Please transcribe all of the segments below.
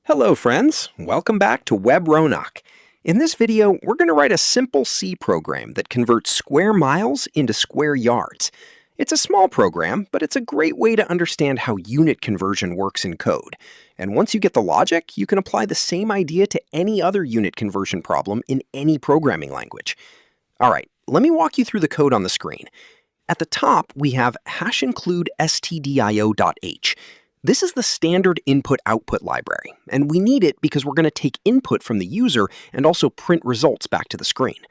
Hello friends, welcome back to Webronaq. In this video, we're going to write a simple C program that converts square miles into square yards. It's a small program, but it's a great way to understand how unit conversion works in code. And once you get the logic, you can apply the same idea to any other unit conversion problem in any programming language. Alright, let me walk you through the code on the screen. At the top, we have #include stdio.h. This is the standard input-output library, and we need it because we're going to take input from the user and also print results back to the screen.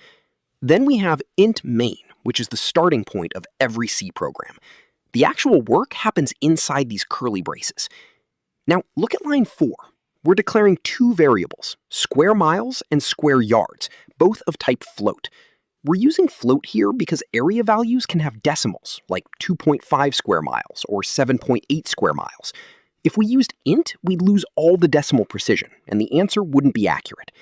Then we have int main, which is the starting point of every C program. The actual work happens inside these curly braces. Now, look at line 4. We're declaring two variables, square miles and square yards, both of type float. We're using float here because area values can have decimals, like 2.5 square miles or 7.8 square miles. If we used int, we'd lose all the decimal precision, and the answer wouldn't be accurate.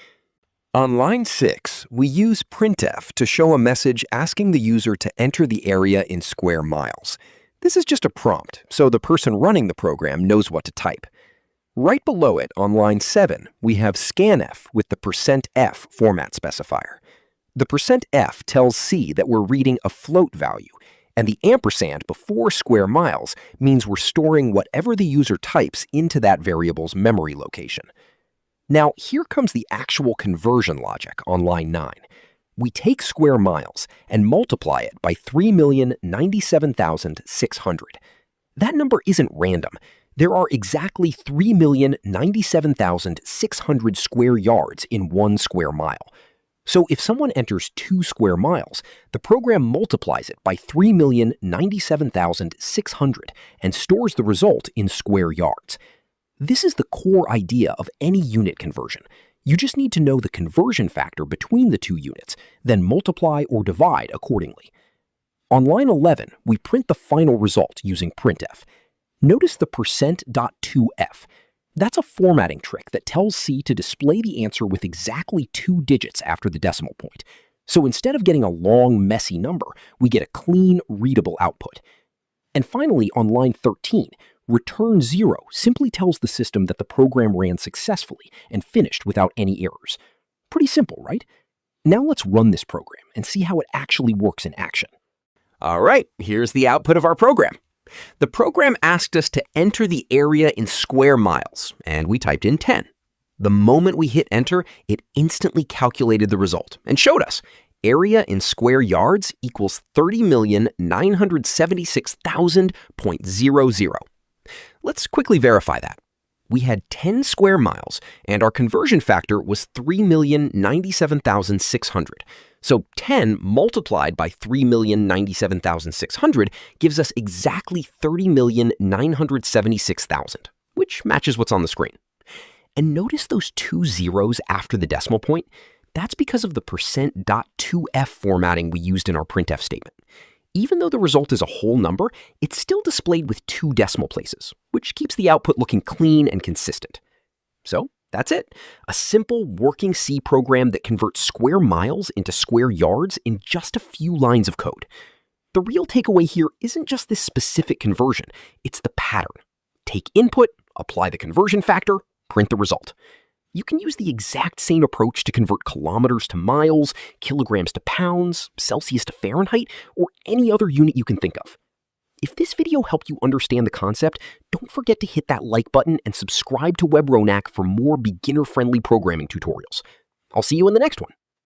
On line 6, we use printf to show a message asking the user to enter the area in square miles. This is just a prompt, so the person running the program knows what to type. Right below it, on line 7, we have scanf with the %f format specifier. The %f tells C that we're reading a float value, and the ampersand before square miles means we're storing whatever the user types into that variable's memory location. Now, here comes the actual conversion logic on line 9. We take square miles and multiply it by 3,097,600. That number isn't random. There are exactly 3,097,600 square yards in 1 square mile. So if someone enters 2 square miles, the program multiplies it by 3,097,600 and stores the result in square yards. This is the core idea of any unit conversion. You just need to know the conversion factor between the two units, then multiply or divide accordingly. On line 11, we print the final result using printf. Notice the %.2f. That's a formatting trick that tells C to display the answer with exactly 2 digits after the decimal point. So instead of getting a long, messy number, we get a clean, readable output. And finally, on line 13, return 0 simply tells the system that the program ran successfully and finished without any errors. Pretty simple, right? Now let's run this program and see how it actually works in action. Alright, here's the output of our program. The program asked us to enter the area in square miles, and we typed in 10. The moment we hit enter, it instantly calculated the result and showed us area in square yards equals 30,976,000.00. Let's quickly verify that. We had 10 square miles, and our conversion factor was 3,097,600. So 10 multiplied by 3,097,600 gives us exactly 30,976,000, which matches what's on the screen. And notice those 2 zeros after the decimal point? That's because of the %.2f formatting we used in our printf statement. Even though the result is a whole number, it's still displayed with 2 decimal places, which keeps the output looking clean and consistent. So that's it. A simple working C program that converts square miles into square yards in just a few lines of code. The real takeaway here isn't just this specific conversion, it's the pattern. Take input, apply the conversion factor, print the result. You can use the exact same approach to convert kilometers to miles, kilograms to pounds, Celsius to Fahrenheit, or any other unit you can think of. If this video helped you understand the concept, don't forget to hit that like button and subscribe to Webronaq for more beginner-friendly programming tutorials. I'll see you in the next one.